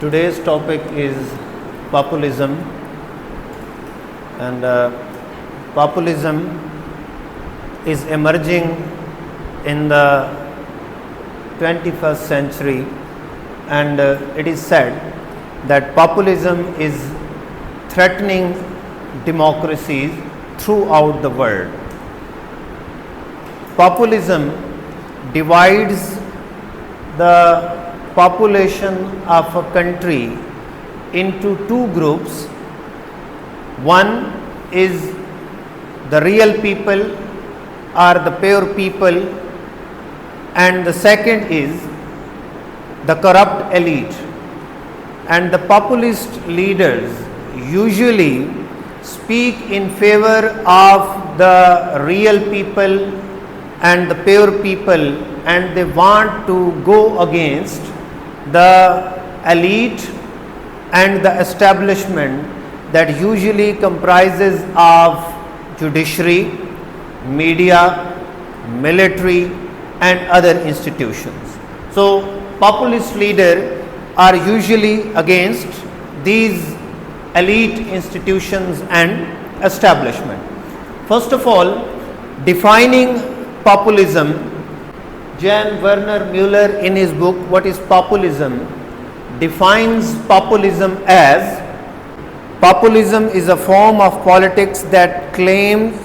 Today's topic is populism, and populism is emerging in the 21st century, and it is said that populism is threatening democracies throughout the world. Populism divides the population of a country into two groups. One is the real people or the pure people, and the second is the corrupt elite. And the populist leaders usually speak in favor of the real people and the pure people, and they want to go against the elite and the establishment that usually comprises of judiciary, media, military and other institutions. So populist leaders are usually against these elite institutions and establishment. First of all, defining populism, Jan Werner Müller in his book What is Populism defines populism as: populism is a form of politics that claims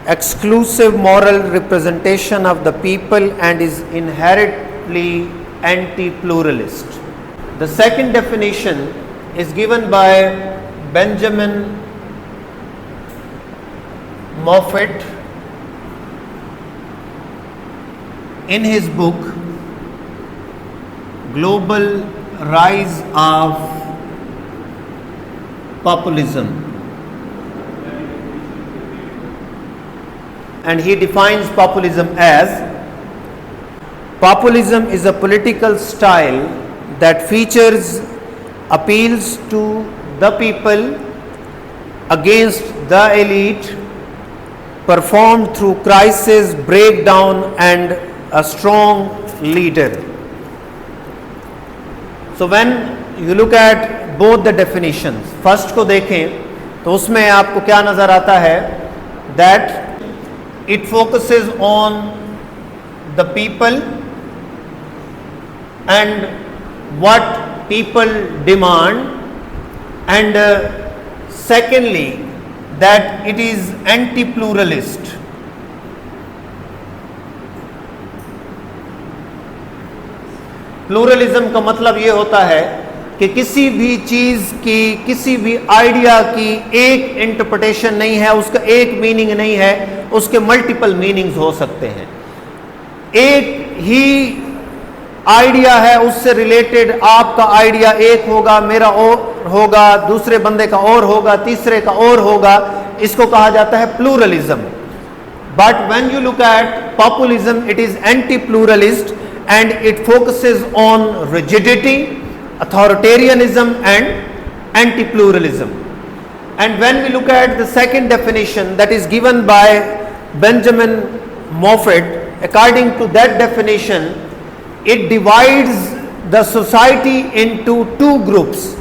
exclusive moral representation of the people and is inherently anti-pluralist. The second definition is given by Benjamin Moffat in his book Global Rise of Populism, and he defines populism as: populism is a political style that features appeals to the people against the elite, performed through crisis, breakdown and a strong leader. So when you look at both the definitions, first को देखें तो उसमें आपको क्या नजर आता है? That it focuses on the people and what people demand, and secondly that it is anti-pluralist. Pluralism का मतलब ये होता है कि किसी भी चीज़ की, किसी भी आइडिया की एक इंटरप्रिटेशन नहीं है, उसका एक मीनिंग नहीं है, उसके मल्टीपल मीनिंग्स हो सकते हैं। एक ही आइडिया है, उससे रिलेटेड आपका आइडिया एक होगा, मेरा और होगा, दूसरे बंदे का और होगा, तीसरे का और होगा, इसको कहा जाता है pluralism. But when you look at populism, it is anti pluralist and it focuses on rigidity, authoritarianism and anti-pluralism. And when we look at the second definition that is given by Benjamin Moffat, according to that definition, it divides the society into two groups.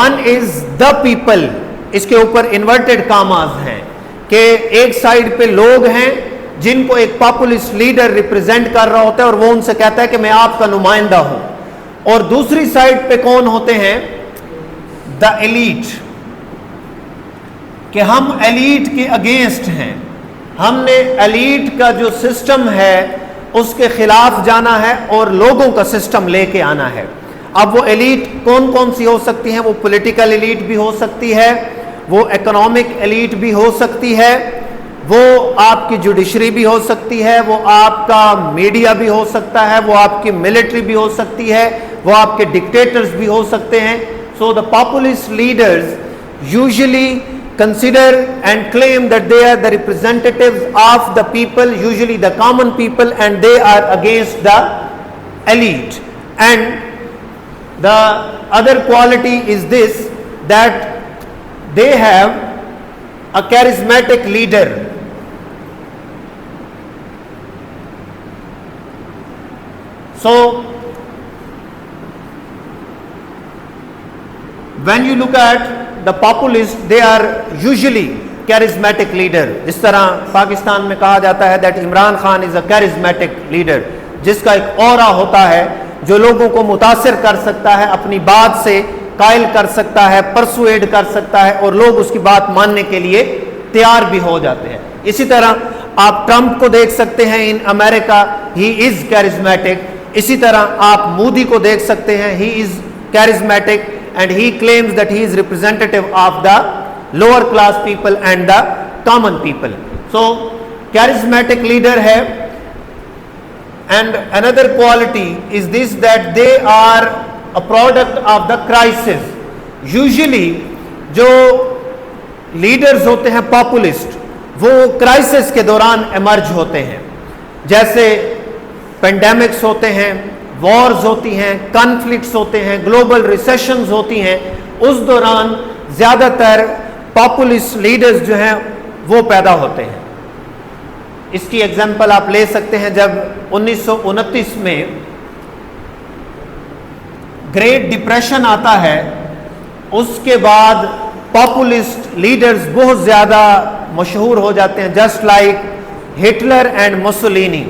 One is the people, इसके ऊपर inverted commas हैं कि एक side पे लोग हैं जिनको एक पॉपुलिस्ट लीडर रिप्रेजेंट कर रहा होता है और वो उनसे कहता है कि मैं आपका नुमाइंदा हूं, और दूसरी साइड पे कौन होते हैं? द एलीट, कि हम एलीट के अगेंस्ट हैं, हमने एलीट का जो सिस्टम है उसके खिलाफ जाना है और लोगों का सिस्टम लेके आना है। अब वो एलीट कौन कौन सी हो सकती है? वो पॉलिटिकल एलीट भी हो सकती है, वो इकोनॉमिक एलीट भी हो सकती है, वो आपकी जुडिशरी भी हो सकती है, वो आपका मीडिया भी हो सकता है, वो आपकी मिलिट्री भी हो सकती है, वो आपके डिक्टेटर्स भी हो सकते हैं। So the populist leaders usually consider and claim that they are the representatives of the people, usually the common people, and they are against the elite. And the other quality is this, that they have a charismatic leader. So when you look at the populist, they are usually charismatic leader. जिस तरह पाकिस्तान में कहा जाता है that Imran Khan is a charismatic leader, जिसका एक aura होता है जो लोगों को मुतासिर कर सकता है, अपनी बात से कायल कर सकता है, परसुएड कर सकता है और लोग उसकी बात मानने के लिए तैयार भी हो जाते हैं. इसी तरह आप ट्रंप को देख सकते हैं in America, he is charismatic. इसी तरह आप मोदी को देख सकते हैं, he is charismatic and he claims that he is representative of the lower class people and the common people. So charismatic leader है. And another quality is this, that they are a product of the crisis. Usually जो leaders होते हैं populist, वो crisis के दौरान emerge होते हैं. जैसे pandemics होते हैं, वॉर्स होती हैं, कॉन्फ्लिक्ट्स होते हैं, ग्लोबल रिसेशंस होती हैं, उस दौरान ज़्यादातर पॉपुलिस्ट लीडर्स जो हैं वो पैदा होते हैं. इसकी एग्जांपल आप ले सकते हैं जब 1929 में ग्रेट डिप्रेशन आता है, उसके बाद पॉपुलिस्ट लीडर्स बहुत ज़्यादा मशहूर हो जाते हैं, just like Hitler and Mussolini.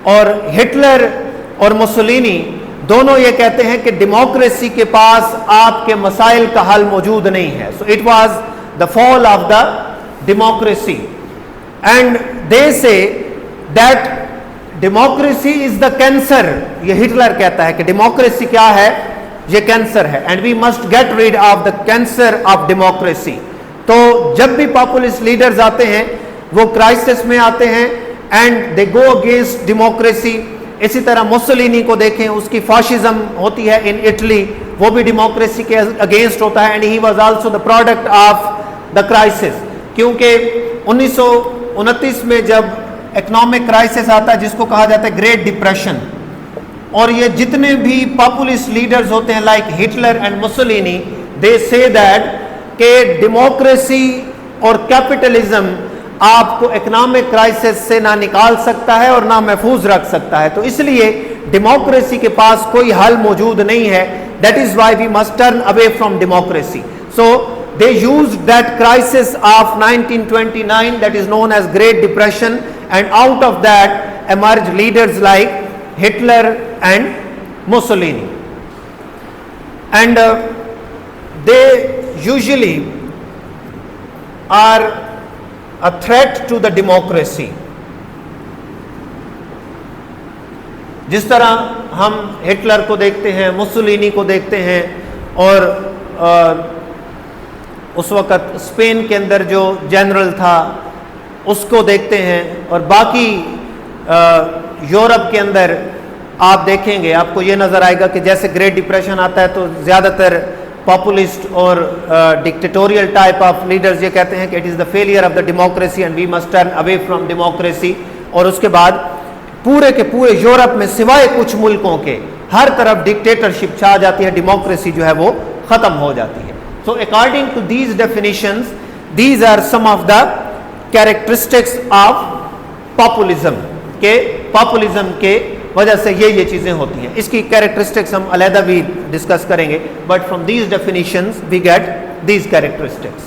और हिटलर और मुसोलिनी दोनों ये कहते हैं कि डेमोक्रेसी के पास आपके मसाइल का हल मौजूद नहीं है. So it was the fall of the democracy and they say that democracy is the cancer. ये हिटलर कहता है कि डेमोक्रेसी क्या है, ये कैंसर है and we must get rid of the cancer of democracy. तो जब भी पॉपुलिस्ट लीडर्स आते हैं वो क्राइसिस में आते हैं and they go against democracy. इसी तरह मुसोलिनी को देखें, उसकी फाशिज्म होती है इन इटली, वो भी डेमोक्रेसी के अगेंस्ट होता है and he was also the product of the crisis. क्योंकि 1929 में जब इकोनॉमिक क्राइसिस आता है जिसको कहा जाता है ग्रेट डिप्रेशन, और ये जितने भी पॉपुलिस्ट लीडर्स होते हैं like Hitler and Mussolini, they say that के डेमोक्रेसी और कैपिटलिज्म आपको इकोनॉमिक क्राइसिस से ना निकाल सकता है और ना महफूज रख सकता है. तो इसलिए डेमोक्रेसी के पास कोई हल मौजूद नहीं है. That is why we must turn away from democracy. So they used that crisis of 1929 that is known as great depression and out of that emerged leaders like Hitler and Mussolini. And they usually are a threat to the democracy. जिस तरह हम Hitler को देखते हैं, Mussolini को देखते हैं, और उस वक़्त स्पेन के अंदर जो जनरल था उसको देखते हैं, और बाकी यूरोप के अंदर आप देखेंगे, आपको ये नज़र आएगा कि जैसे ग्रेट डिप्रेशन आता है तो ज़्यादातर पॉपुलिस्ट और डिक्टेटोरियल टाइप ऑफ लीडर्स ये कहते हैं कि it is the failure of the democracy and we must turn away from democracy. और उसके बाद पूरे के पूरे यूरोप में सिवाय कुछ मुल्कों के हर तरफ डिक्टेटरशिप छा जाती है, डेमोक्रेसी जो है वो ख़त्म हो जाती है. So according to these definitions, these are some of the characteristics of populism के वजह से ये चीज़ें होती हैं. इसकी कैरेक्टरिस्टिक्स हम अलहदा भी डिस्कस करेंगे, but from these definitions we get these characteristics.